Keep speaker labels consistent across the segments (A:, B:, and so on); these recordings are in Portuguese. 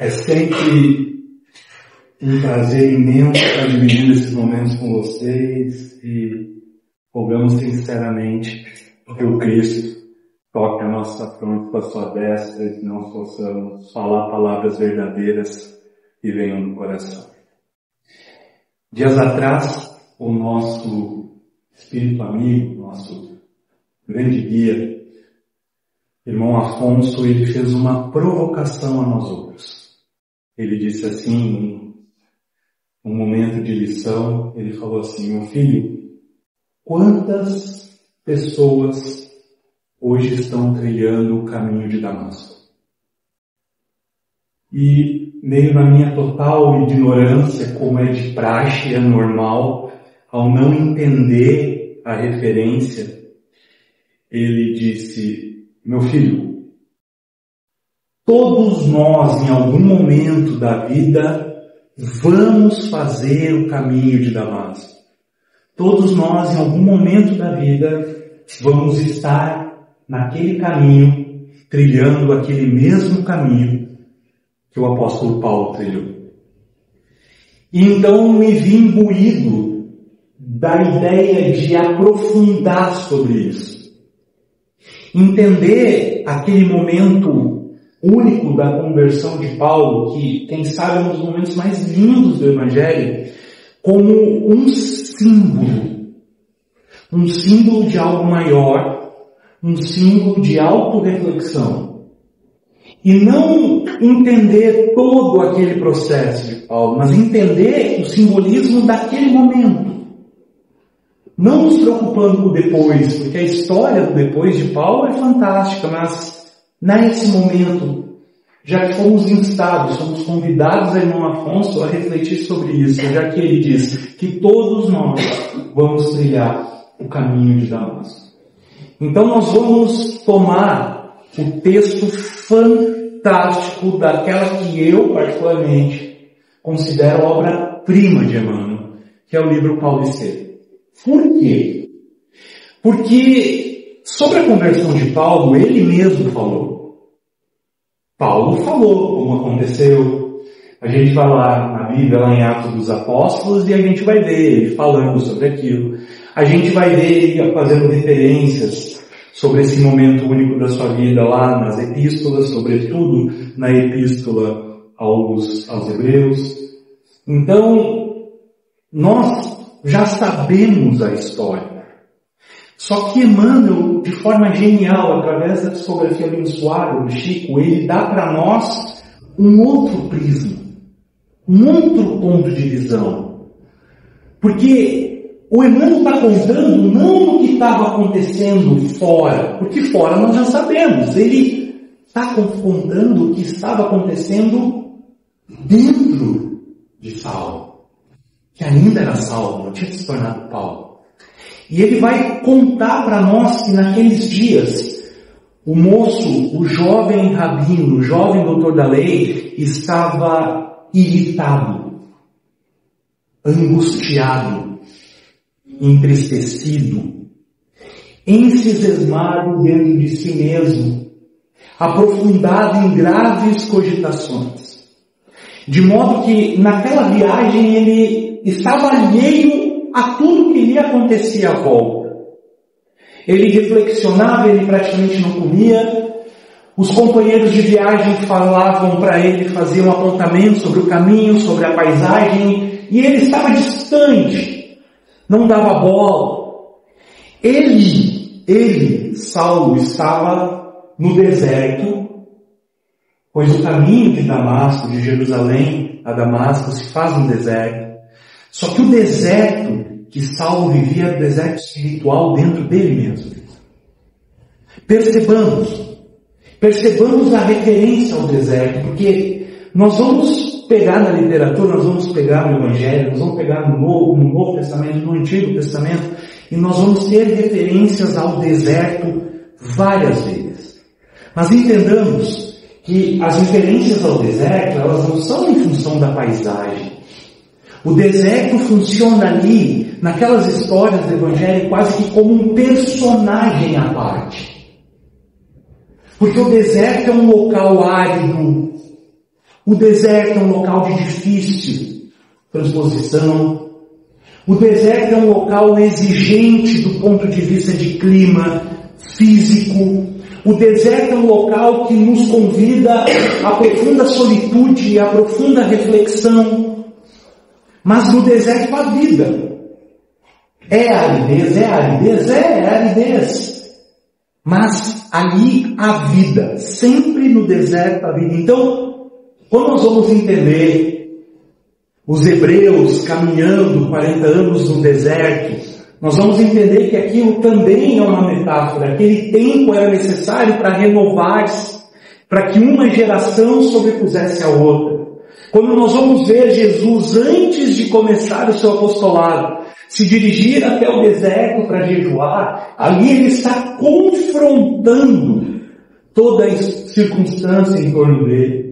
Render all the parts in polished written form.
A: É sempre um prazer imenso estar dividindo esses momentos com vocês e rogamos sinceramente que o Cristo toque a nossa fronte com a sua destra e que nós possamos falar palavras verdadeiras que venham do coração. Dias atrás, o nosso espírito amigo, nosso grande guia, irmão Afonso, ele fez uma provocação a nós outros. Ele disse assim, num momento de lição, ele falou assim: meu filho, quantas pessoas hoje estão trilhando o caminho de Damasco? E meio na minha total ignorância, como é de praxe, é normal, ao não entender a referência, ele disse: meu filho, todos nós, em algum momento da vida, vamos fazer o caminho de Damasco. Todos nós, em algum momento da vida, vamos estar naquele caminho, trilhando aquele mesmo caminho que o apóstolo Paulo trilhou. E então me vi imbuído da ideia de aprofundar sobre isso. Entender aquele momento único da conversão de Paulo, que quem sabe é um dos momentos mais lindos do Evangelho, como um símbolo de algo maior, um símbolo de autorreflexão. E não entender todo aquele processo de Paulo, mas entender o simbolismo daquele momento. Não nos preocupando com o depois, porque a história do depois de Paulo é fantástica, mas nesse momento, já que fomos instados, somos convidados a irmão Afonso a refletir sobre isso, já que ele diz que todos nós vamos trilhar o caminho de Damasco. Então nós vamos tomar o texto fantástico daquela que eu particularmente considero a obra-prima de Emmanuel, que é o livro Pauliceia. Por quê? Porque sobre a conversão de Paulo, ele mesmo falou. Paulo falou como aconteceu. A gente vai lá na Bíblia, lá em Atos dos Apóstolos, e a gente vai ver ele falando sobre aquilo. A gente vai ver ele fazendo referências sobre esse momento único da sua vida lá nas epístolas, sobretudo na epístola aos Hebreus. Então, nós já sabemos a história. Só que Emmanuel, de forma genial, através da psicografia abençoada do Chico, ele dá para nós um outro prisma, um outro ponto de visão. Porque o Emmanuel está contando não o que estava acontecendo fora, porque fora nós já sabemos. Ele está contando o que estava acontecendo dentro de Saulo, que ainda era Saulo, não tinha se tornado Paulo. E ele vai contar para nós que naqueles dias, o moço, o jovem rabino, o jovem doutor da lei, estava irritado, angustiado, entristecido, encismado dentro de si mesmo, aprofundado em graves cogitações. De modo que naquela viagem ele estava alheio a tudo que lhe acontecia à volta. Ele reflexionava, ele praticamente não comia. Os companheiros de viagem falavam para ele, faziam apontamentos sobre o caminho, sobre a paisagem, e ele estava distante, não dava bola. Saulo, estava no deserto, pois o caminho de Damasco, de Jerusalém a Damasco, se faz no deserto. Só que o deserto que Saulo vivia era o deserto espiritual dentro dele mesmo. Percebamos a referência ao deserto, porque nós vamos pegar na literatura, nós vamos pegar no Evangelho, nós vamos pegar no Novo Testamento, no Antigo Testamento, e nós vamos ter referências ao deserto várias vezes. Mas entendamos que as referências ao deserto, elas não são em função da paisagem. O deserto funciona ali, naquelas histórias do Evangelho, quase que como um personagem à parte. Porque o deserto é um local árido, O deserto é um local de difícil transposição. O deserto é um local exigente do ponto de vista de clima físico. O deserto é um local que nos convida à profunda solitude e à profunda reflexão. Mas no deserto há vida. É aridez, é aridez. Mas ali há vida. Sempre no deserto há vida. Então, quando nós vamos entender os hebreus caminhando 40 anos no deserto, nós vamos entender que aquilo também é uma metáfora. Aquele tempo era necessário para renovar-se, para que uma geração sobrepusesse a outra. Quando nós vamos ver Jesus, antes de começar o seu apostolado, se dirigir até o deserto para jejuar, ali ele está confrontando toda a circunstância em torno dele.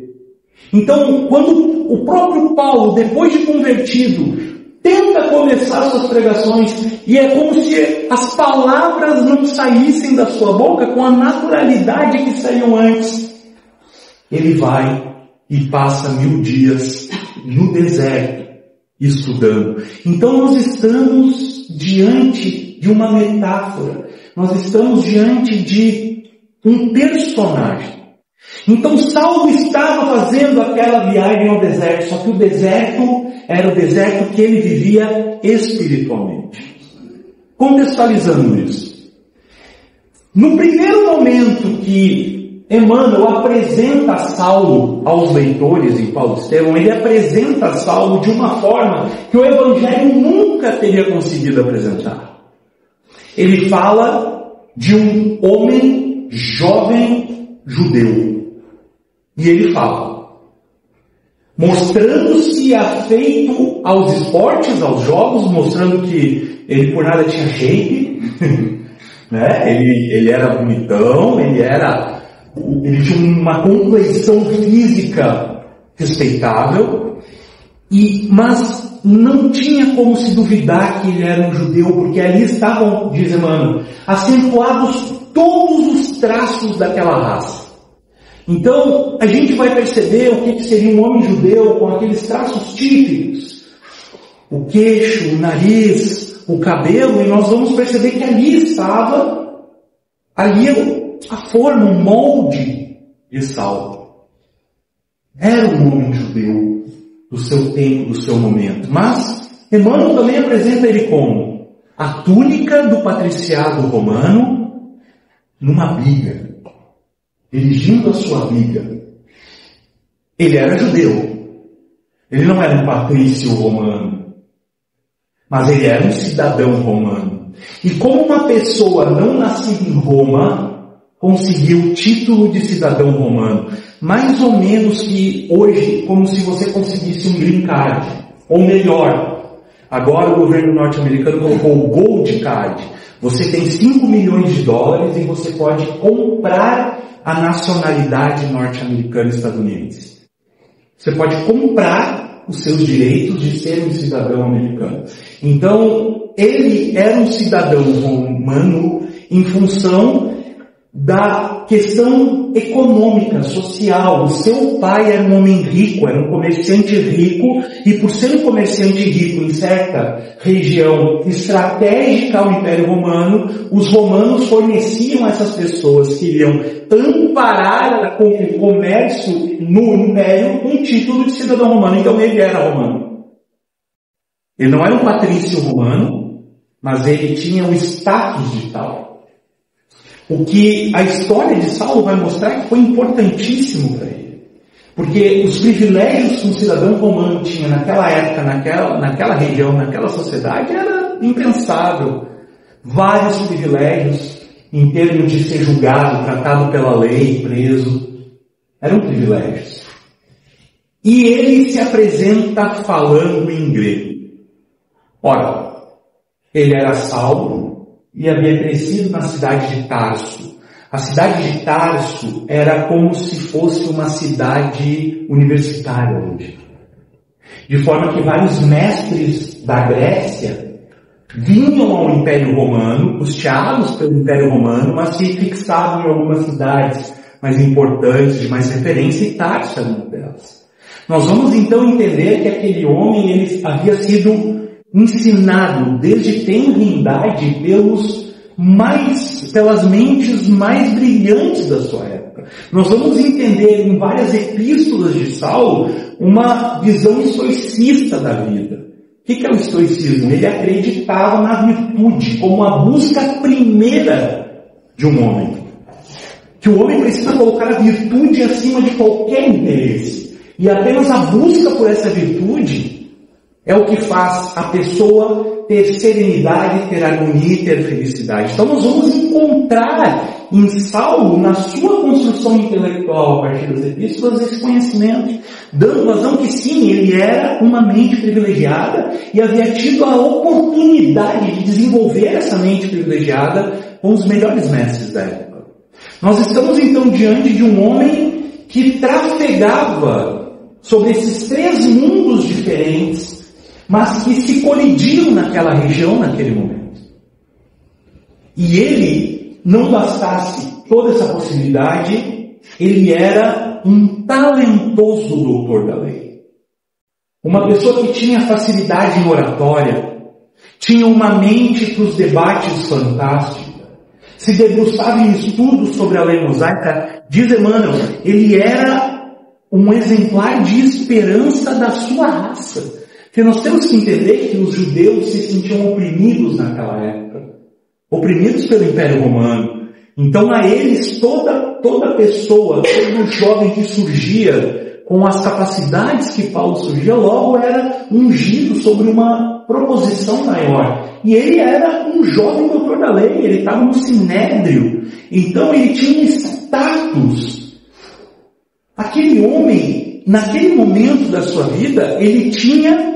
A: Então, quando o próprio Paulo, depois de convertido, tenta começar suas pregações, e é como se as palavras não saíssem da sua boca com a naturalidade que saíam antes, ele vai e passa 1000 dias no deserto estudando. Então nós estamos diante de uma metáfora, nós estamos diante de um personagem. Então Saulo estava fazendo aquela viagem ao deserto, só que o deserto era o deserto que ele vivia espiritualmente. Contextualizando isso. No primeiro momento que Emmanuel apresenta Saulo aos leitores em Paulo Estevão, ele apresenta Saulo de uma forma que o Evangelho nunca teria conseguido apresentar. Ele fala de um homem jovem judeu. E ele fala, mostrando-se afeito aos esportes, aos jogos, mostrando que ele por nada tinha shape, né? Ele era bonitão, ele tinha uma complexão física respeitável, mas não tinha como se duvidar que ele era um judeu, porque ali estavam, diz Emmanuel, acentuados todos os traços daquela raça. Então, a gente vai perceber o que seria um homem judeu com aqueles traços típicos. O queixo, o nariz, o cabelo, e nós vamos perceber que ali estava, a forma, o molde de Saulo. Era um homem judeu do seu tempo, do seu momento. Mas, Emmanuel também apresenta ele como a túnica do patriciado romano numa biga. Dirigindo a sua vida. Ele era judeu. Ele não era um patrício romano. Mas ele era um cidadão romano. E como uma pessoa não nascida em Roma conseguiu o título de cidadão romano, mais ou menos que hoje, como se você conseguisse um green card. Ou melhor, agora o governo norte-americano colocou o Gold Card. Você tem 5 milhões de dólares e você pode comprar a nacionalidade norte-americana e estadunidense. Você pode comprar os seus direitos de ser um cidadão americano. Então, ele era um cidadão romano em função da questão econômica, social. O seu pai era um homem rico, era um comerciante rico, e por ser um comerciante rico em certa região estratégica ao Império Romano, os romanos forneciam a essas pessoas que iriam amparar o comércio no Império um título de cidadão romano. Então ele era romano. Ele não era um patrício romano, mas ele tinha um status de tal. O que a história de Saulo vai mostrar que foi importantíssimo para ele. Porque os privilégios que um cidadão romano tinha naquela época, naquela região, naquela sociedade, era impensável. Vários privilégios em termos de ser julgado, tratado pela lei, preso. Eram privilégios. E ele se apresenta falando em grego. Ora, ele era Saulo e havia crescido na cidade de Tarso. A cidade de Tarso era como se fosse uma cidade universitária hoje. De forma que vários mestres da Grécia vinham ao Império Romano, custeados pelo Império Romano, mas se fixavam em algumas cidades mais importantes, de mais referência, e Tarso era uma delas. Nós vamos então entender que aquele homem ele havia sido ensinado desde tenridade pelas mentes mais brilhantes da sua época. Nós vamos entender em várias epístolas de Saulo uma visão estoicista da vida. O que é o estoicismo? Ele acreditava na virtude como a busca primeira de um homem. Que o homem precisa colocar a virtude acima de qualquer interesse. E apenas a busca por essa virtude é o que faz a pessoa ter serenidade, ter harmonia e ter felicidade. Então nós vamos encontrar em Saulo, na sua construção intelectual a partir das epístolas, esse conhecimento, dando vazão que sim, ele era uma mente privilegiada e havia tido a oportunidade de desenvolver essa mente privilegiada com os melhores mestres da época. Nós estamos então diante de um homem que trafegava sobre esses 3 mundos diferentes, mas que se colidiam naquela região, naquele momento. E ele, não bastasse toda essa possibilidade, ele era um talentoso doutor da lei. Uma pessoa que tinha facilidade em oratória, tinha uma mente para os debates fantástica, se debruçava em estudos sobre a lei mosaica. Diz Emmanuel, ele era um exemplar de esperança da sua raça. Porque nós temos que entender que os judeus se sentiam oprimidos naquela época, oprimidos pelo Império Romano. Então a eles, toda pessoa, todo jovem que surgia com as capacidades que Paulo surgia, logo era ungido sobre uma proposição maior. E ele era um jovem doutor da lei, ele estava no sinédrio, então ele tinha status. Aquele homem, naquele momento da sua vida, ele tinha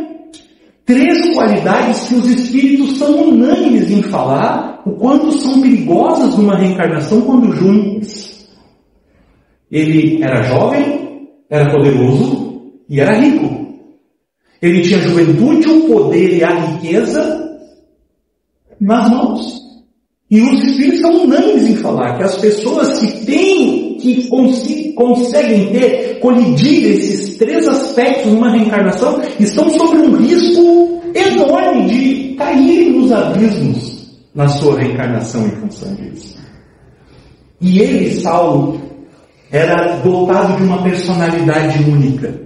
A: 3 qualidades que os espíritos são unânimes em falar, o quanto são perigosas numa reencarnação quando juntas. Ele era jovem, era poderoso e era rico. Ele tinha a juventude, o poder e a riqueza nas mãos. E os espíritos são unânimes em falar que as pessoas que conseguem colidir esses 3 aspectos numa reencarnação, estão sob um risco enorme de caírem nos abismos na sua reencarnação em função disso. E ele, Saulo, era dotado de uma personalidade única.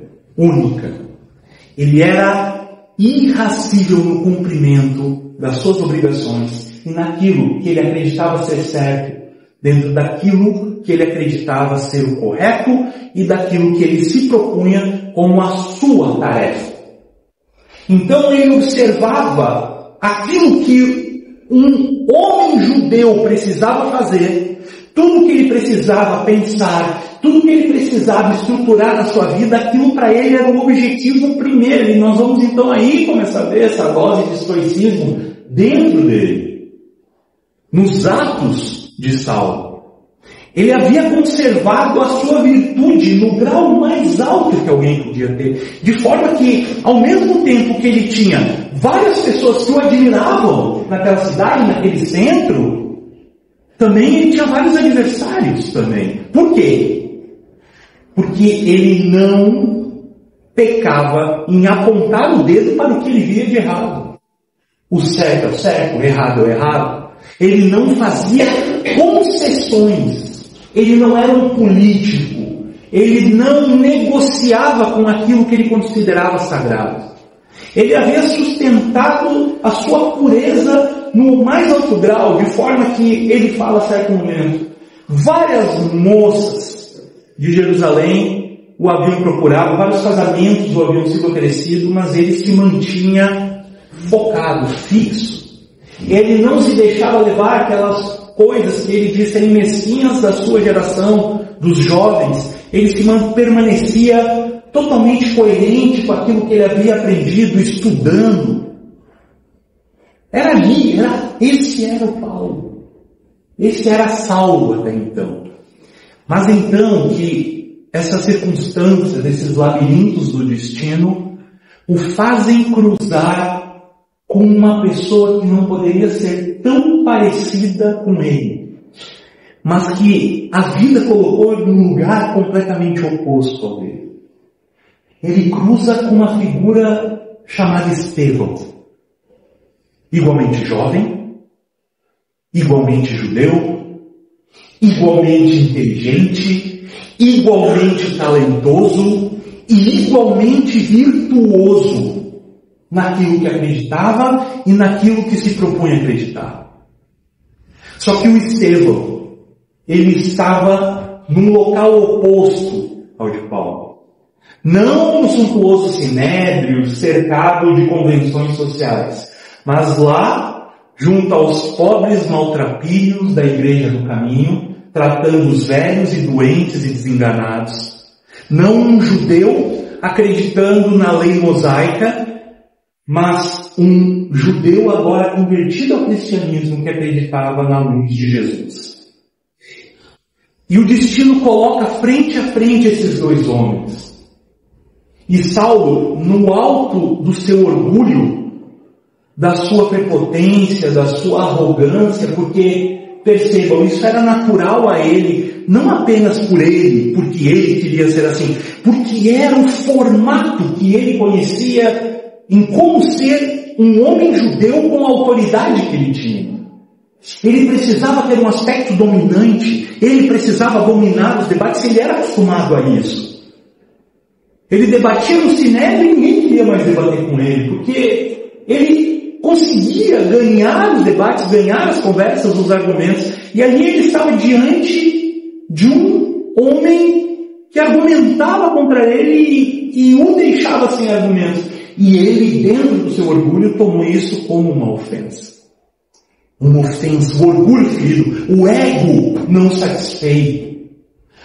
A: Ele era irracível no cumprimento das suas obrigações e naquilo que ele acreditava ser certo, dentro daquilo que ele acreditava ser o correto e daquilo que ele se propunha como a sua tarefa. Então ele observava aquilo que um homem judeu precisava fazer, tudo que ele precisava pensar, tudo que ele precisava estruturar na sua vida, aquilo para ele era o objetivo primeiro. E nós vamos então aí começar a ver essa dose de estoicismo dentro dele. Nos atos de Saulo, ele havia conservado a sua virtude no grau mais alto que alguém podia ter, de forma que, ao mesmo tempo que ele tinha várias pessoas que o admiravam naquela cidade, naquele centro, também ele tinha vários adversários também. Por quê? Porque ele não pecava em apontar o dedo para o que ele via de errado. O certo é o certo, o errado é o errado. Ele não fazia concessões. Ele não era um político. Ele não negociava com aquilo que ele considerava sagrado. Ele havia sustentado a sua pureza no mais alto grau, de forma que ele fala a certo momento: várias moças de Jerusalém o haviam procurado, vários casamentos o haviam sido oferecido, mas ele se mantinha focado, fixo. Ele não se deixava levar aquelas coisas que ele disse serem mesquinhas da sua geração, dos jovens. Ele permanecia totalmente coerente com aquilo que ele havia aprendido, estudando. Esse era o Paulo. Esse era Saulo até então. Mas então que essas circunstâncias, esses labirintos do destino, o fazem cruzar com uma pessoa que não poderia ser tão parecida com ele, mas que a vida colocou num lugar completamente oposto ao dele. ele cruza com uma figura chamada Estevão. Igualmente jovem, igualmente judeu, igualmente inteligente, igualmente talentoso e igualmente virtuoso naquilo que acreditava e naquilo que se propunha acreditar. Só que o Estevão, ele estava num local oposto ao de Paulo. Não no suntuoso sinédrio, cercado de convenções sociais, mas lá, junto aos pobres maltrapilhos da igreja do caminho, tratando os velhos e doentes e desenganados. Não um judeu acreditando na lei mosaica, mas um judeu agora convertido ao cristianismo que acreditava na luz de Jesus. E o destino coloca frente a frente esses dois homens. E Saulo, no alto do seu orgulho, da sua prepotência, da sua arrogância, porque, percebam, isso era natural a ele, não apenas por ele, porque ele queria ser assim, porque era o formato que ele conhecia em como ser um homem judeu com a autoridade que ele tinha. Ele precisava ter um aspecto dominante, ele precisava dominar os debates, ele era acostumado a isso. Ele debatia no sinédrio e ninguém queria mais debater com ele, porque ele conseguia ganhar os debates, ganhar as conversas, os argumentos, e ali ele estava diante de um homem que argumentava contra ele e o deixava sem argumentos. E ele, dentro do seu orgulho, tomou isso como uma ofensa. Uma ofensa, o orgulho ferido, o ego não satisfeito.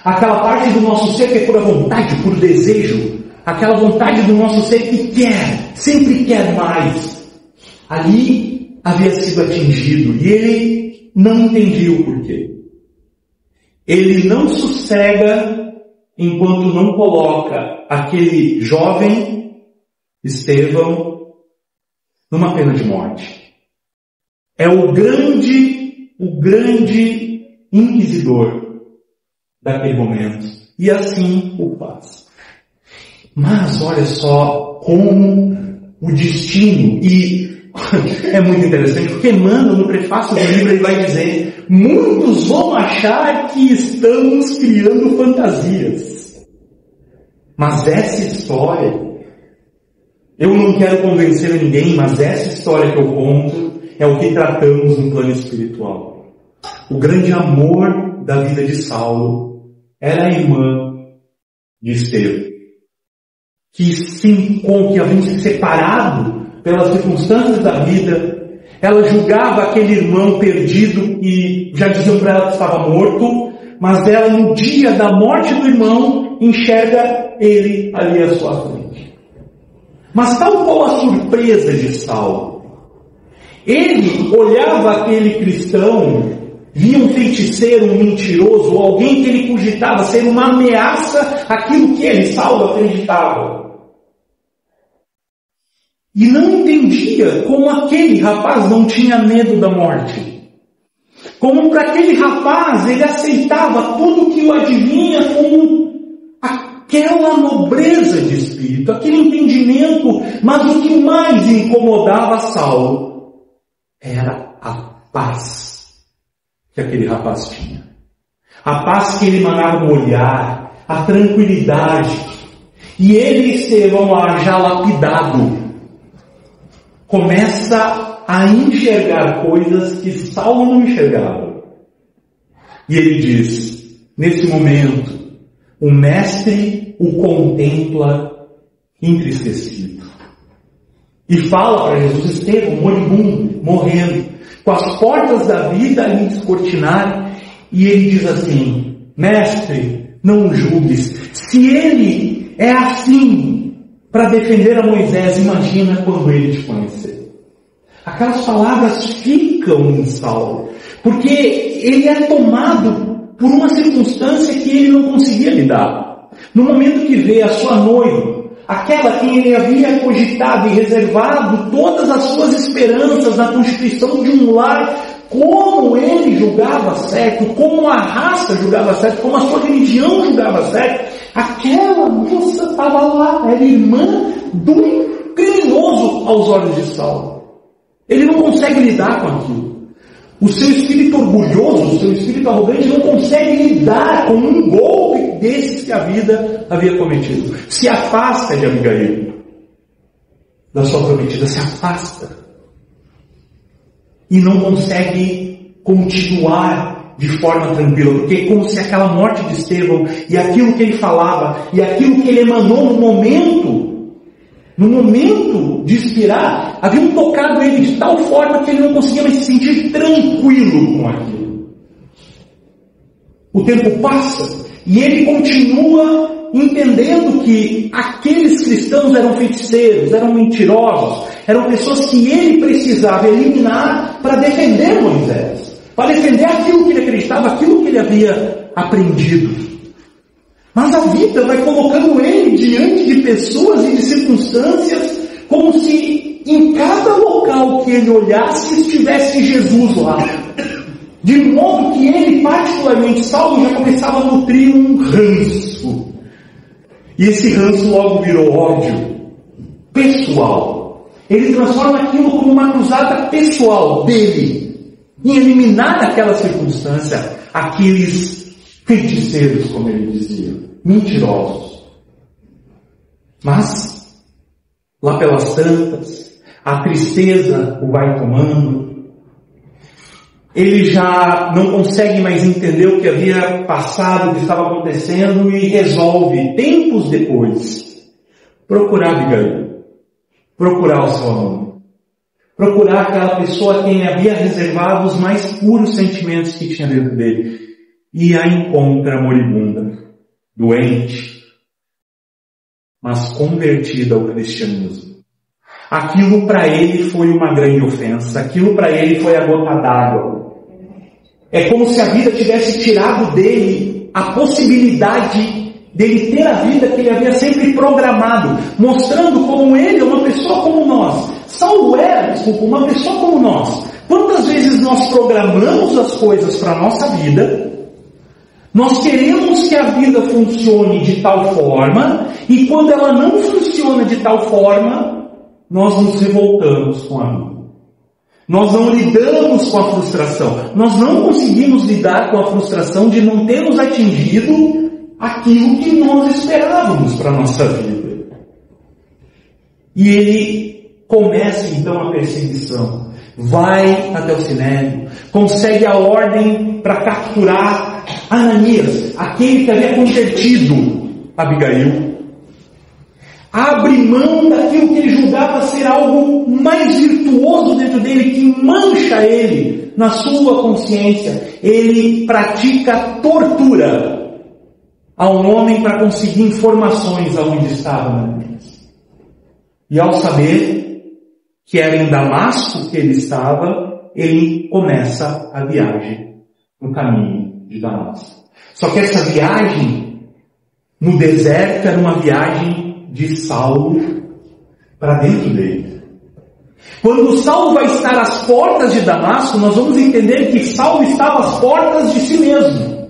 A: Aquela parte do nosso ser que é por vontade, por desejo. Aquela vontade do nosso ser que quer, sempre quer mais. Ali havia sido atingido e ele não entendia o porquê. Ele não sossega enquanto não coloca aquele jovem Estevão numa pena de morte. É o grande inquisidor daquele momento. E assim o faz. Mas olha só como o destino, e é muito interessante, porque Emmanuel, no prefácio do livro, ele vai dizer: muitos vão achar que estamos criando fantasias. Mas essa história, eu não quero convencer ninguém, mas essa história que eu conto é o que tratamos no plano espiritual. O grande amor da vida de Saulo era a irmã de Estevão, que haviam se separado pelas circunstâncias da vida. Ela julgava aquele irmão perdido e já diziam para ela que estava morto, mas ela, no dia da morte do irmão, enxerga ele ali à sua frente. Mas tal qual a surpresa de Saulo, ele olhava aquele cristão, via um feiticeiro, um mentiroso, ou alguém que ele cogitava ser uma ameaça àquilo que ele, Saulo, acreditava. E não entendia como aquele rapaz não tinha medo da morte. Como para aquele rapaz ele aceitava tudo que o adivinha com aquela nobreza de espírito, aquele entendimento, mas o que mais incomodava Saulo era a paz que aquele rapaz tinha. A paz que ele emanava no olhar, a tranquilidade. E ele, Estevão, lá já lapidado, começa a enxergar coisas que Saulo não enxergava. E ele diz, nesse momento, o mestre o contempla entristecido. E fala para Jesus: Estevão, moribundo, morrendo, com as portas da vida a lhe descortinar. E ele diz assim: mestre, não o julgues. Se ele é assim para defender a Moisés, imagina quando ele te conhecer. Aquelas palavras ficam em Saulo, porque ele é tomado por uma circunstância que ele não conseguia lidar. No momento que vê a sua noiva, aquela que ele havia cogitado e reservado todas as suas esperanças na constituição de um lar como ele julgava certo, como a raça julgava certo, como a sua religião julgava certo, aquela moça estava lá, era irmã do criminoso aos olhos de Saulo. Ele não consegue lidar com aquilo. O seu espírito orgulhoso, o seu espírito arrogante não consegue lidar com um golpe desses que a vida havia cometido. Se afasta de Abigail, da sua prometida, se afasta. E não consegue continuar de forma tranquila, porque é como se aquela morte de Estevão, e aquilo que ele falava, e aquilo que ele emanou no momento de expirar, haviam tocado ele de tal forma que ele não conseguia mais se sentir tranquilo com aquilo. O tempo passa, e ele continua entendendo que aqueles cristãos eram feiticeiros, eram mentirosos, eram pessoas que ele precisava eliminar para defender Moisés, para defender aquilo que ele acreditava, aquilo que ele havia aprendido. Mas a vida vai colocando ele diante de pessoas e de circunstâncias, como se em cada local que ele olhasse estivesse Jesus lá. De modo que ele, particularmente, Saulo, já começava a nutrir um ranço. E esse ranço logo virou ódio pessoal. Ele transforma aquilo como uma cruzada pessoal dele, em eliminar naquela circunstância aqueles feiticeiros, como ele dizia, mentirosos. Mas, lá pelas tantas, a tristeza o vai tomando. Ele já não consegue mais entender o que havia passado, o que estava acontecendo, e resolve, tempos depois, procurar Abigail, procurar o seu amor, procurar aquela pessoa a quem havia reservado os mais puros sentimentos que tinha dentro dele, e a encontra moribunda, doente, mas convertida ao cristianismo. Aquilo para ele foi uma grande ofensa, aquilo para ele foi a gota d'água. É como se a vida tivesse tirado dele a possibilidade dele ter a vida que ele havia sempre programado, mostrando como ele é uma pessoa como nós. Saulo era, uma pessoa como nós. Quantas vezes nós programamos as coisas para a nossa vida, nós queremos que a vida funcione de tal forma, e quando ela não funciona de tal forma, nós nos revoltamos com a vida. Nós não lidamos com a frustração. Nós não conseguimos lidar com a frustração de não termos atingido aquilo que nós esperávamos para a nossa vida. E ele começa então a perseguição. Vai até o Sinédrio, consegue a ordem para capturar Ananias, aquele que havia convertido Abigail. Abre mão daquilo que ele julgava ser algo mais virtuoso dentro dele, que mancha ele na sua consciência. Ele pratica tortura a um homem para conseguir informações aonde estava Ananias. E ao saber que era em Damasco que ele estava, ele começa a viagem no caminho de Damasco. Só que essa viagem no deserto era uma viagem de Saulo para dentro dele. Quando Saulo vai estar às portas de Damasco, nós vamos entender que Saulo estava às portas de si mesmo.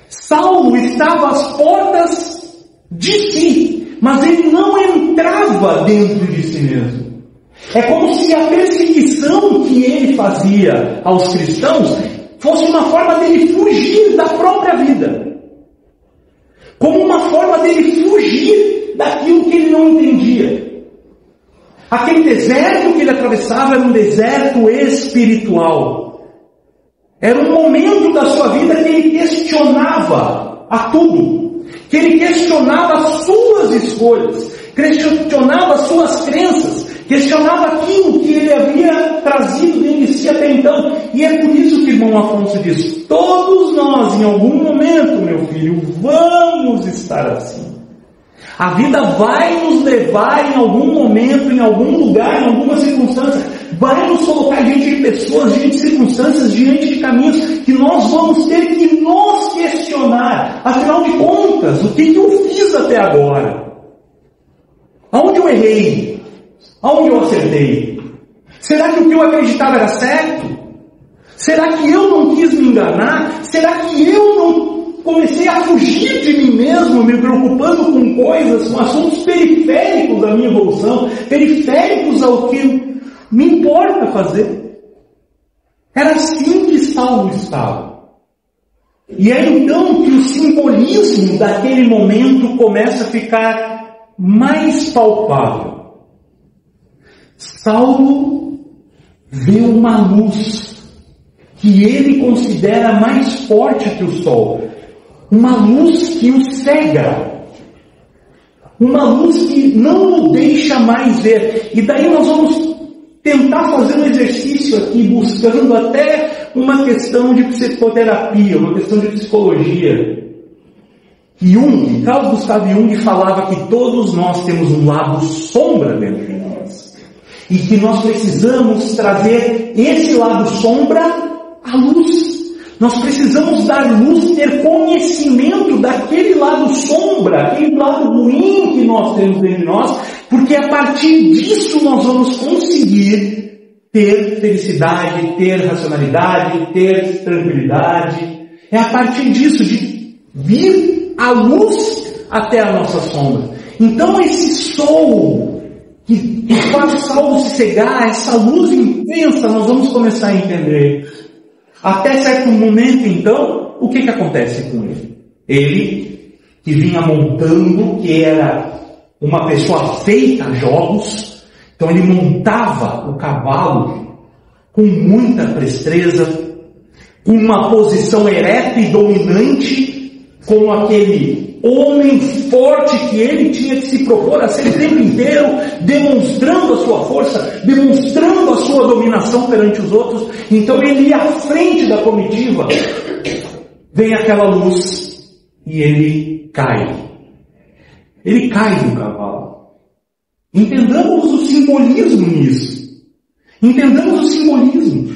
A: Saulo estava às portas de si, mas ele não entrava dentro de si mesmo. É como se a perseguição que ele fazia aos cristãos fosse uma forma dele fugir da própria vida. Como uma forma dele fugir daquilo que ele não entendia. Aquele deserto que ele atravessava era um deserto espiritual. Era um momento da sua vida que ele questionava a tudo. Que ele questionava as suas escolhas. Questionava as suas crenças. Questionava aquilo que ele havia trazido dentro de si até então. E é por isso que o irmão Afonso diz: todos nós, em algum momento, meu filho, vamos estar assim. A vida vai nos levar em algum momento, em algum lugar, em alguma circunstância, vai nos colocar diante de pessoas, diante de circunstâncias, diante de caminhos que nós vamos ter que nos questionar. Afinal de contas, o que eu fiz até agora? Aonde eu errei? Aonde eu acertei? Será que o que eu acreditava era certo? Será que eu não quis me enganar? Será que eu não comecei a fugir de mim mesmo, me preocupando com coisas, com assuntos periféricos da minha evolução, periféricos ao que me importa fazer? Era assim que Saulo estava. E é então que o simbolismo daquele momento começa a ficar mais palpável. Saulo vê uma luz que ele considera mais forte que o sol. Uma luz que o cega. Uma luz que não o deixa mais ver. E daí nós vamos tentar fazer um exercício aqui, buscando até uma questão de psicoterapia, uma questão de psicologia. Jung, Carl Gustav Jung falava que todos nós temos um lado sombra dentro de nós. E que nós precisamos trazer esse lado sombra à luz. Nós precisamos dar luz, ter conhecimento daquele lado sombra, aquele lado ruim que nós temos dentro de nós, porque a partir disso nós vamos conseguir ter felicidade, ter racionalidade, ter tranquilidade. É a partir disso, de vir a luz até a nossa sombra. Então esse sol que faz Saulo se cegar, essa luz intensa, nós vamos começar a entender. Até certo momento, então, o que acontece com ele? Ele, que vinha montando, que era uma pessoa feita a jogos, então ele montava o cavalo com muita presteza, com uma posição ereta e dominante, como aquele homem forte que ele tinha que se propor a ser o tempo inteiro, demonstrando a sua força, demonstrando a sua dominação perante os outros. Então ele ia à frente da comitiva, vem aquela luz e ele cai. Ele cai do cavalo. Entendamos o simbolismo nisso. Entendamos o simbolismo.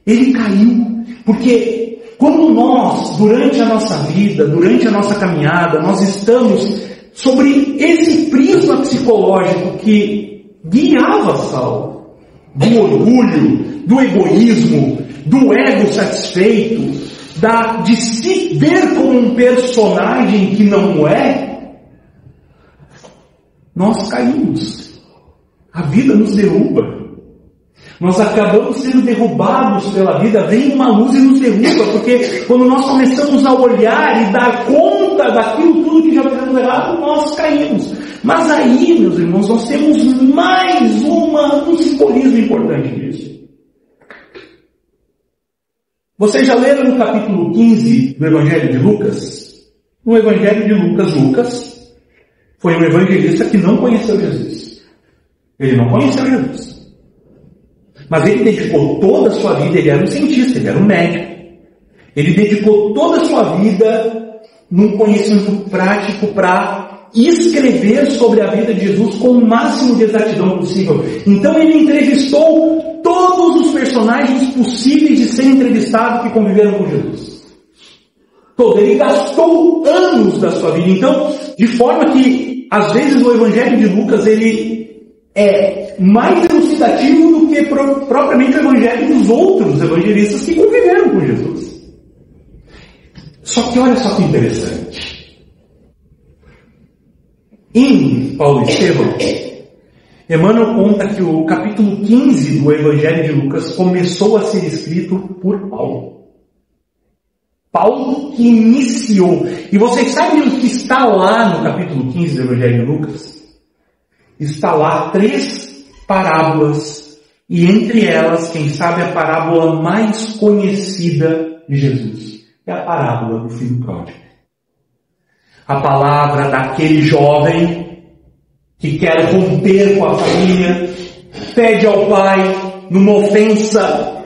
A: Ele caiu, porque quando nós, durante a nossa vida, durante a nossa caminhada, nós estamos sobre esse prisma psicológico que guiava Saulo, do orgulho, do egoísmo, do ego satisfeito, de se ver como um personagem que não é, nós caímos. A vida nos derruba. Nós acabamos sendo derrubados pela vida, vem uma luz e nos derruba, porque quando nós começamos a olhar e dar conta daquilo tudo que já fizemos errado, nós caímos. Mas aí, meus irmãos, nós temos mais um simbolismo importante disso. Vocês já leram no capítulo 15 do Evangelho de Lucas? No Evangelho de Lucas foi um evangelista que não conheceu Jesus. Ele não conheceu Jesus. Mas ele dedicou toda a sua vida, ele era um cientista, ele era um médico. Ele dedicou toda a sua vida num conhecimento prático para escrever sobre a vida de Jesus com o máximo de exatidão possível. Então ele entrevistou todos os personagens possíveis de ser entrevistado que conviveram com Jesus. Ele gastou anos da sua vida. Então, de forma que, às vezes, o Evangelho de Lucas, ele é mais elucidativo do que propriamente o Evangelho dos outros evangelistas que conviveram com Jesus. Só que olha só que interessante. Em Paulo e Estevão, Emmanuel conta que o capítulo 15 do Evangelho de Lucas começou a ser escrito por Paulo. Paulo que iniciou. E vocês sabem o que está lá no capítulo 15 do Evangelho de Lucas? Está lá 3 parábolas, e entre elas, quem sabe, a parábola mais conhecida de Jesus é a parábola do filho pródigo. A palavra daquele jovem que quer romper com a família, pede ao pai, numa ofensa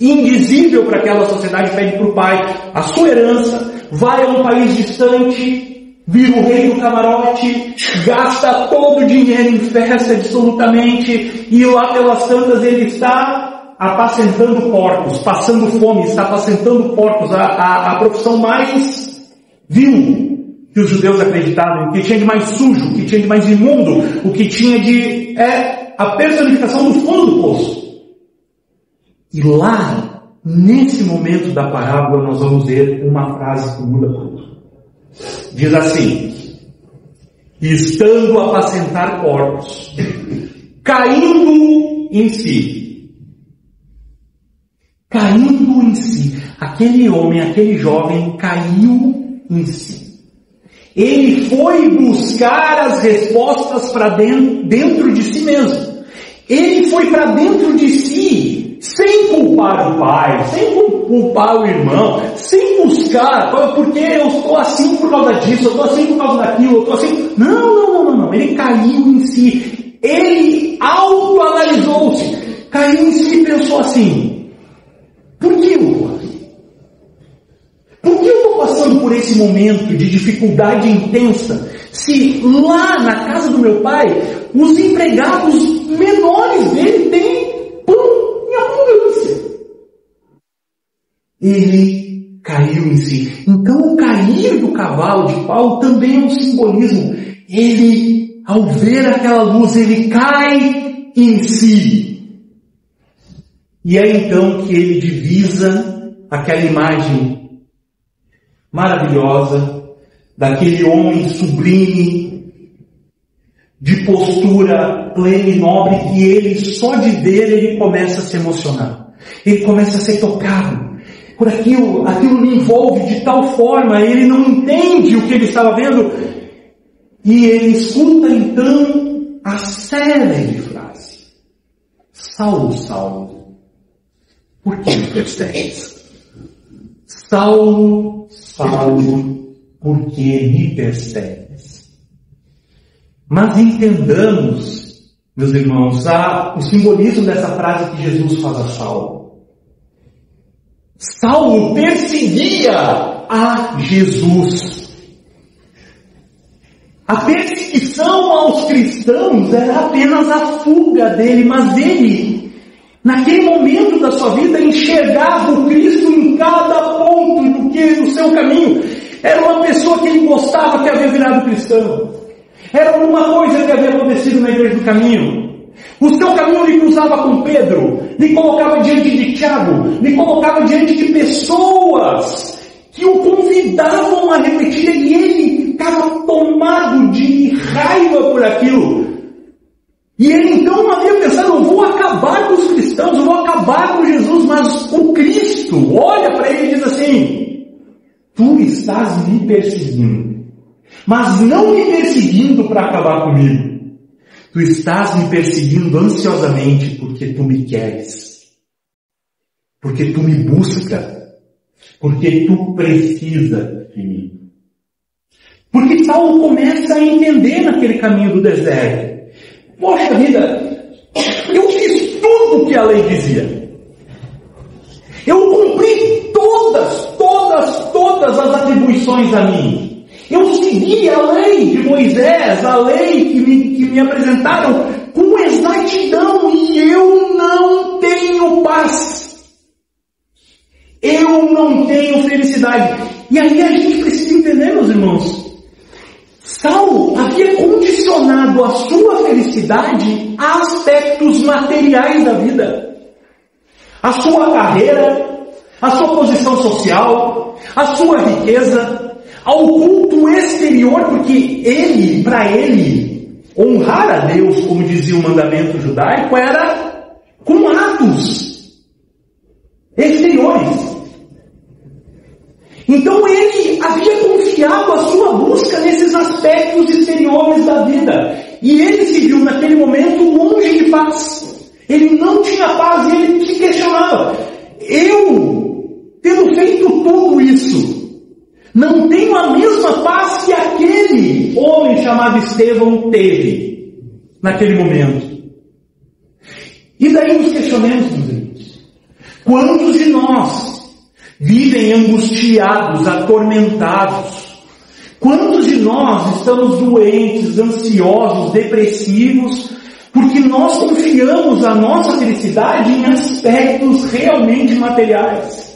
A: indizível para aquela sociedade, pede para o pai a sua herança, vai a um país distante, vira o rei do camarote, gasta todo o dinheiro em festa absolutamente, e lá pelas tantas ele está apacentando porcos, passando fome, está apacentando porcos, a profissão mais vil que os judeus acreditavam, o que tinha de mais sujo, o que tinha de mais imundo, o que tinha de a personificação do fundo do poço. E lá nesse momento da parábola, nós vamos ver uma frase que muda tudo. Diz assim: estando a apacentar porcos, caindo em si. Caindo em si. Aquele homem, aquele jovem caiu em si. Ele foi buscar as respostas para dentro de si mesmo. Ele foi para dentro de si, sem culpar o pai, sem culpar o irmão, sem buscar, porque eu estou assim por causa disso, eu estou assim por causa daquilo, eu estou assim. Não. Ele caiu em si. Ele autoanalisou-se. Caiu em si e pensou assim: por que eu estou aqui? Por que eu estou passando por esse momento de dificuldade intensa, se lá na casa do meu pai, os empregados menores dele têm pão em abundância? Ele caiu em si. Então o cair do cavalo de Paulo também é um simbolismo. Ele, ao ver aquela luz, ele cai em si. E é então que ele divisa aquela imagem maravilhosa daquele homem sublime, de postura plena e nobre, que ele, só de ver, ele começa a se emocionar. Ele começa a ser tocado por aquilo lhe envolve de tal forma, ele não entende o que ele estava vendo, e ele escuta então a célebre frase: Saulo, Saulo, por que me persegues? Saulo, Saulo, por que me persegues? Mas entendamos, meus irmãos, o simbolismo dessa frase que Jesus faz a Saulo. Saulo perseguia a Jesus. A perseguição aos cristãos era apenas a fuga dele, mas ele, naquele momento da sua vida, enxergava o Cristo em cada ponto do seu caminho. Era uma pessoa que ele gostava que havia virado cristão. Era alguma coisa que havia acontecido na igreja do caminho. O seu caminho lhe cruzava com Pedro, lhe colocava diante de Tiago, lhe colocava diante de pessoas que o convidavam a repetir, e ele ficava tomado de raiva por aquilo. E ele então havia pensado: eu vou acabar com os cristãos, eu vou acabar com Jesus, mas o Cristo olha para ele e diz assim: tu estás me perseguindo, mas não me perseguindo para acabar comigo. Tu estás me perseguindo ansiosamente porque tu me queres, porque tu me busca, porque tu precisa de mim. Porque Saulo começa a entender naquele caminho do deserto: poxa vida, eu fiz tudo o que a lei dizia. Eu cumpri todas as atribuições a mim. Eu segui a lei de Moisés, a lei que me apresentaram com exatidão, e eu não tenho paz. Eu não tenho felicidade. E aí a gente precisa entender, meus irmãos, Saulo havia condicionado a sua felicidade a aspectos materiais da vida. A sua carreira, a sua posição social, a sua riqueza, ao culto exterior, porque para ele, honrar a Deus, como dizia o mandamento judaico, era com atos exteriores. Então ele havia confiado a sua busca nesses aspectos exteriores da vida, e ele se viu naquele momento longe de paz. Ele não tinha paz, e ele se questionava: eu, tendo feito tudo isso, não tenho a mesma paz que aquele homem chamado Estevão teve naquele momento. E daí nos questionemos, meus irmãos: quantos de nós vivem angustiados, atormentados? Quantos de nós estamos doentes, ansiosos, depressivos, porque nós confiamos a nossa felicidade em aspectos realmente materiais?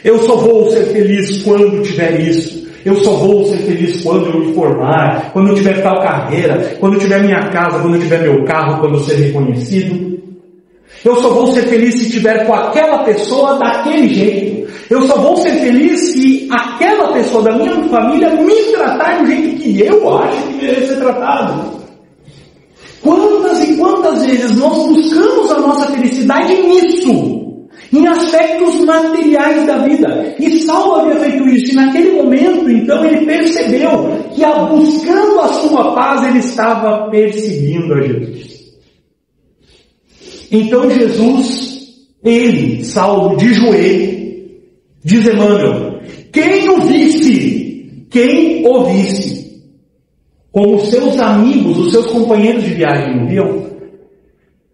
A: Eu só vou ser feliz quando tiver isso. Eu só vou ser feliz quando eu me formar, quando eu tiver tal carreira, quando eu tiver minha casa, quando eu tiver meu carro, quando eu ser reconhecido. Eu só vou ser feliz se estiver com aquela pessoa daquele jeito. Eu só vou ser feliz se aquela pessoa da minha família me tratar do jeito que eu acho que merece ser tratado. Quantas e quantas vezes nós buscamos a nossa felicidade nisso, em aspectos materiais da vida. E Saulo havia feito isso, e naquele momento, então, ele percebeu que, buscando a sua paz, ele estava perseguindo a Jesus. Então Jesus, Saulo, de joelho, diz Emmanuel, quem o visse, como os seus amigos, os seus companheiros de viagem o viam,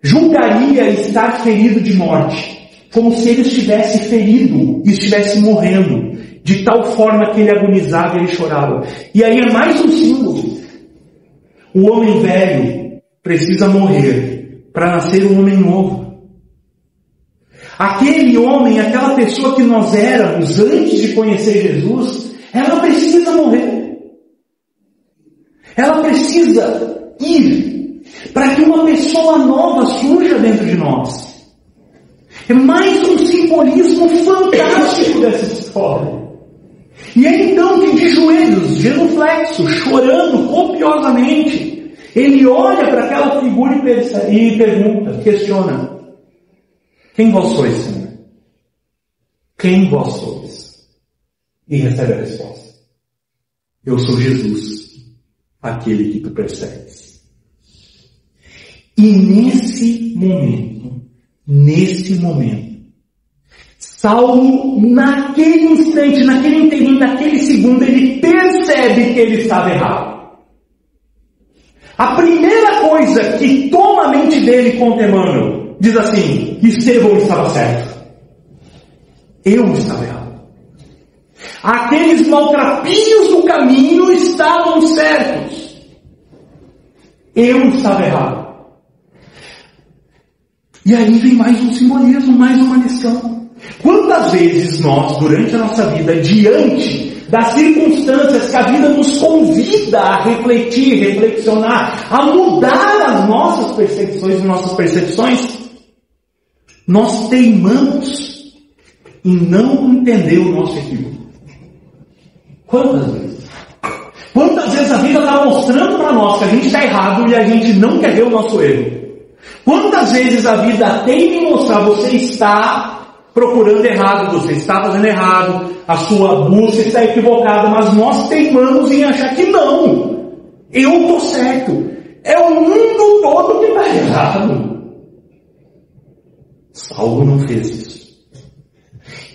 A: julgaria estar ferido de morte, como se ele estivesse ferido e estivesse morrendo, de tal forma que ele agonizava e ele chorava. E aí é mais um símbolo. O homem velho precisa morrer para nascer um homem novo. Aquele homem, aquela pessoa que nós éramos antes de conhecer Jesus, ela precisa morrer. Ela precisa ir para que uma pessoa nova surja dentro de nós. É mais um simbolismo fantástico dessa história. E é então que de joelhos, genuflexo, chorando copiosamente, ele olha para aquela figura e pergunta, questiona: quem vós sois, Senhor? Quem vós sois? E recebe a resposta: eu sou Jesus, aquele que tu persegues. E nesse momento, Saulo, naquele instante, naquele inteirinho, naquele segundo, ele percebe que ele estava errado. A primeira coisa que toma a mente dele contra Emmanuel, diz assim: Estevão estava certo. Eu estava errado. Aqueles maltrapilhos do caminho estavam certos. Eu estava errado. E aí vem mais um simbolismo, mais uma lição. Quantas vezes nós, durante a nossa vida, diante das circunstâncias que a vida nos convida a refletir, reflexionar, a mudar as nossas percepções e nossas percepções, nós teimamos em não entender o nosso equívoco. Quantas vezes? Quantas vezes a vida está mostrando para nós que a gente está errado e a gente não quer ver o nosso erro? Quantas vezes a vida tem que mostrar: você está procurando errado, você está fazendo errado, a sua busca está equivocada, mas nós teimamos em achar que não, eu estou certo, é o mundo todo que está errado. Saulo não fez isso.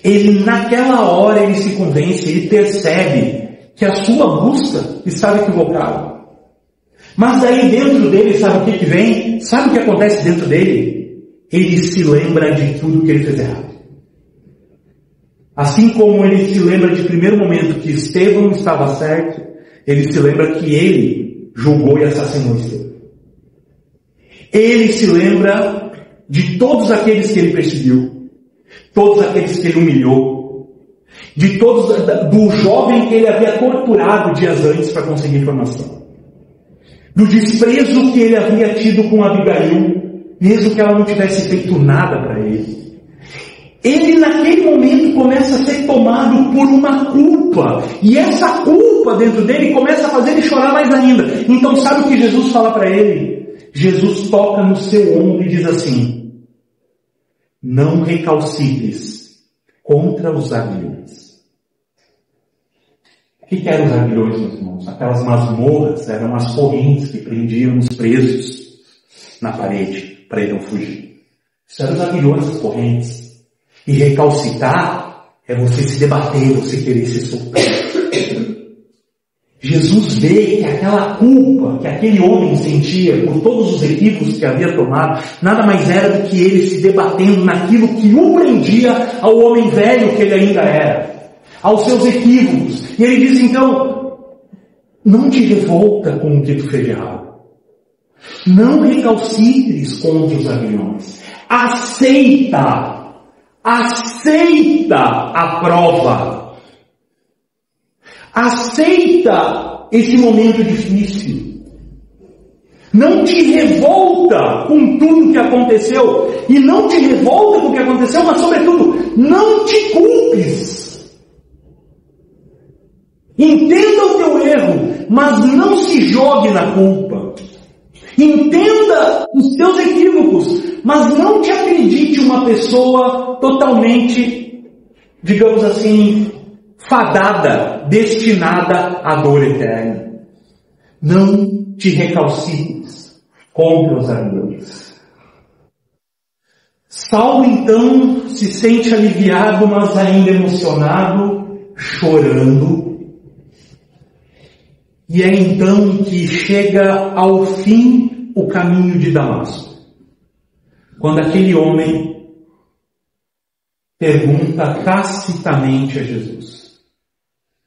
A: Ele, naquela hora, ele se convence, ele percebe que a sua busca estava equivocada. Mas aí dentro dele, sabe o que vem? Sabe o que acontece dentro dele? Ele se lembra de tudo que ele fez errado. Assim como ele se lembra de primeiro momento que Estevão estava certo, ele se lembra que ele julgou e assassinou Estevão. Ele se lembra de todos aqueles que ele perseguiu, todos aqueles que ele humilhou, do jovem que ele havia torturado dias antes para conseguir informação, do desprezo que ele havia tido com Abigail, mesmo que ela não tivesse feito nada para ele. Ele naquele momento começa a ser tomado por uma culpa, e essa culpa dentro dele começa a fazer ele chorar mais ainda. Então sabe o que Jesus fala para ele? Jesus toca no seu ombro e diz assim: não recalcitres contra os aguilhões. O que eram os aguilhões, meus irmãos? Aquelas masmorras eram as correntes que prendiam os presos na parede para ele não fugir. Isso eram os aguilhões, as correntes. E recalcitar é você se debater, você querer se soltar. Jesus vê que aquela culpa que aquele homem sentia por todos os equívocos que havia tomado, nada mais era do que ele se debatendo naquilo que o prendia ao homem velho que ele ainda era, aos seus equívocos. E ele diz então: não te revolta com o que tu fez de errado. Não recalcitres contra os aguilhões. Aceita a prova. Aceita esse momento difícil. Não te revolta com tudo que aconteceu. E não te revolta com o que aconteceu, mas sobretudo, não te culpes. Entenda o teu erro, mas não se jogue na culpa. Entenda os teus equívocos, mas não te acredite uma pessoa totalmente, digamos assim, fadada, destinada à dor eterna. Não te recalcitres contra os argumentos. Saulo então se sente aliviado, mas ainda emocionado, chorando. E é então que chega ao fim o caminho de Damasco. Quando aquele homem pergunta tacitamente a Jesus: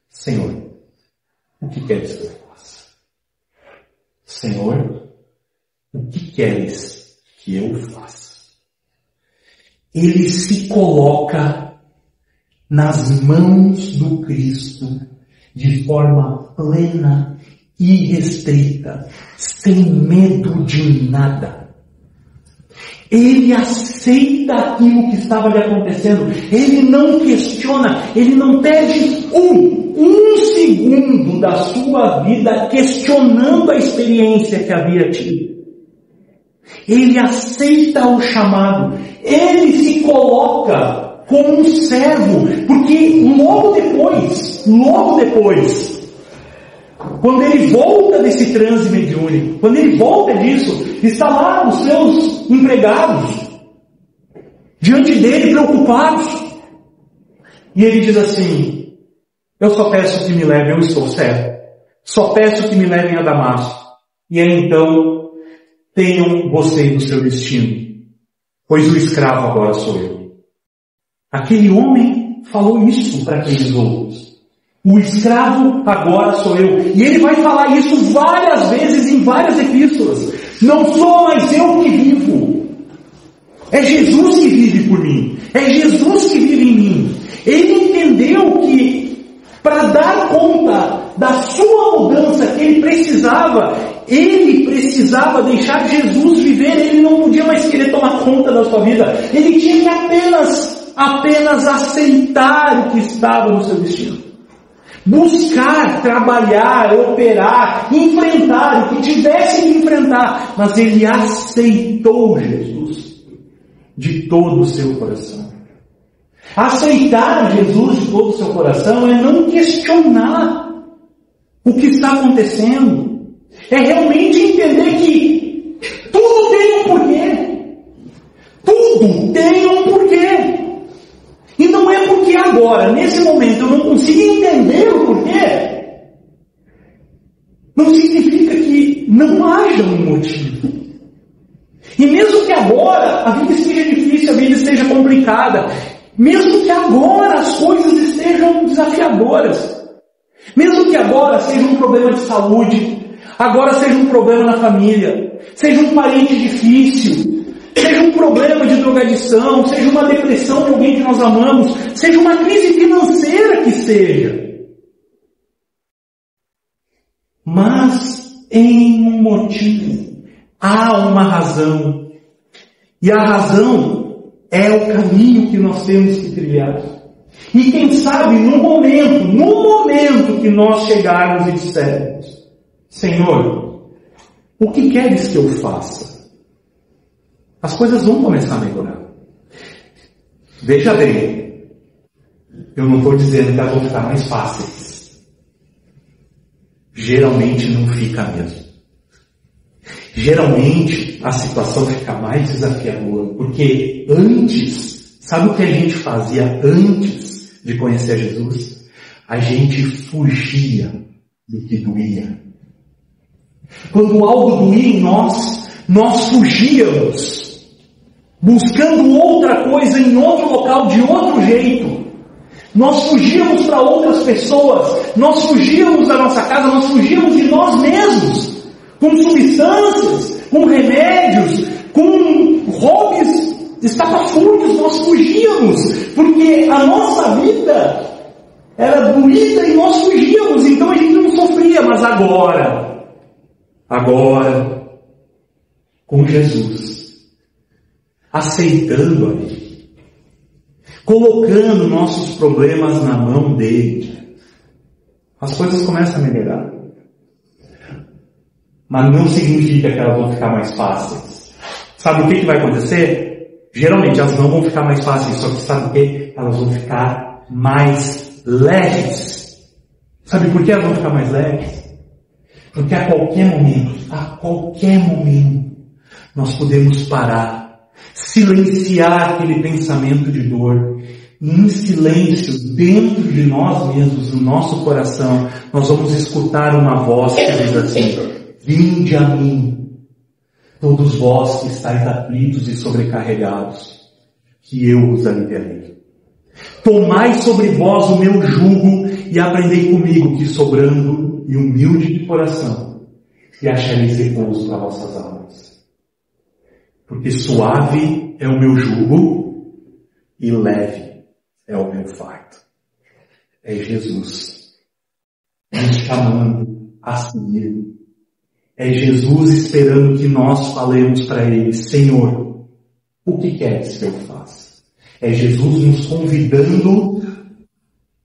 A: Senhor, o que queres que eu faça? Senhor, o que queres que eu faça? Ele se coloca nas mãos do Cristo de forma plena e restrita, sem medo de nada. Ele aceita aquilo que estava lhe acontecendo. Ele não questiona, ele não perde um segundo da sua vida questionando a experiência que havia tido. Ele aceita o chamado. Ele se coloca como um servo, porque logo depois, quando ele volta desse transe mediúnico, quando ele volta disso, está lá os seus empregados, diante dele, preocupados. E ele diz assim: eu só peço que me levem, eu estou certo. Só peço que me levem a Damasco. E aí então, tenham vocês o seu destino, pois o escravo agora sou eu. Aquele homem falou isso para aqueles outros. O escravo agora sou eu. E ele vai falar isso várias vezes em várias epístolas. Não sou mais eu que vivo. É Jesus que vive por mim. É Jesus que vive em mim. Ele entendeu que para dar conta da sua mudança que ele precisava deixar Jesus viver. Ele não podia mais querer tomar conta da sua vida. Ele tinha que apenas aceitar o que estava no seu destino. Buscar, trabalhar, operar, enfrentar o que tivesse que enfrentar. Mas ele aceitou Jesus de todo o seu coração. Aceitar Jesus de todo o seu coração é não questionar o que está acontecendo. É realmente entender que tudo tem um porquê. Tudo tem um porquê. E não é porque agora, nesse momento, eu não consigo entender o porquê. Não significa que não haja um motivo. E mesmo que agora a vida esteja difícil, a vida esteja complicada, mesmo que agora as coisas estejam desafiadoras, mesmo que agora seja um problema de saúde, agora seja um problema na família, seja um parente difícil, seja um problema de drogadição, seja uma depressão de alguém que nós amamos, seja uma crise financeira que seja. Mas em um motivo, há uma razão. E a razão é o caminho que nós temos que trilhar. E quem sabe no momento que nós chegarmos e dissermos: Senhor, o que queres que eu faça? As coisas vão começar a melhorar. Veja bem, eu não estou dizendo que elas vão ficar mais fáceis. Geralmente não fica mesmo. Geralmente a situação fica mais desafiadora, porque antes, sabe o que a gente fazia antes de conhecer Jesus? A gente fugia do que doía. Quando algo doía em nós fugíamos, buscando outra coisa em outro local, de outro jeito. Nós fugíamos para outras pessoas, nós fugíamos da nossa casa, nós fugíamos de nós mesmos, com substâncias, com remédios, com hobbies estapafúrdios, nós fugíamos, porque a nossa vida era doída e nós fugíamos, então a gente não sofria. Mas agora, com Jesus, aceitando a Ele, colocando nossos problemas na mão dele, as coisas começam a melhorar. Mas não significa que elas vão ficar mais fáceis. Sabe o que vai acontecer? Geralmente elas não vão ficar mais fáceis, só que sabe o que? Elas vão ficar mais leves. Sabe por que elas vão ficar mais leves? Porque a qualquer momento, nós podemos parar, silenciar aquele pensamento de dor, e em silêncio, dentro de nós mesmos, no nosso coração, nós vamos escutar uma voz que diz assim: vinde a mim, todos vós que estáis aflitos e sobrecarregados, que eu vos aliviarei. Tomai sobre vós o meu jugo e aprendei comigo, que sou brando e humilde de coração, e achareis repouso para vossas almas. Porque suave é o meu jugo e leve é o meu fardo. É Jesus nos chamando a seguir. É Jesus esperando que nós falemos para Ele: Senhor, o que queres que eu faça? É Jesus nos convidando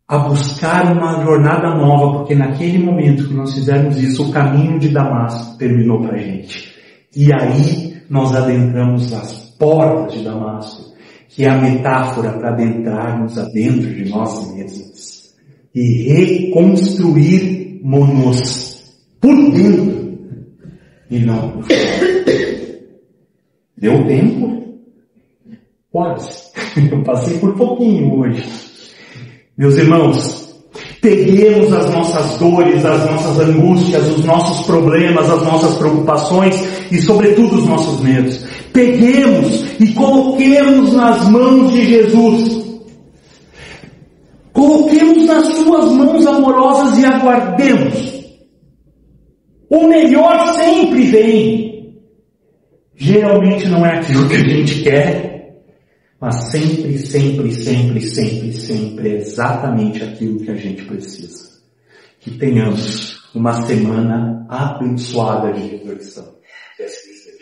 A: a buscar uma jornada nova, porque naquele momento que nós fizermos isso, o caminho de Damasco terminou para a gente. E aí nós adentramos as portas de Damasco, que é a metáfora para adentrarmos adentro de nós mesmos e reconstruirmos-nos por dentro e não por fora. Deu tempo? Quase. Eu passei por pouquinho hoje. Meus irmãos, peguemos as nossas dores, as nossas angústias, os nossos problemas, as nossas preocupações e sobretudo os nossos medos. Peguemos e coloquemos nas mãos de Jesus. Coloquemos nas suas mãos amorosas e aguardemos. O melhor sempre vem. Geralmente não é aquilo que a gente quer, mas sempre é exatamente aquilo que a gente precisa. Que tenhamos uma semana abençoada de reflexão. Que assim seja.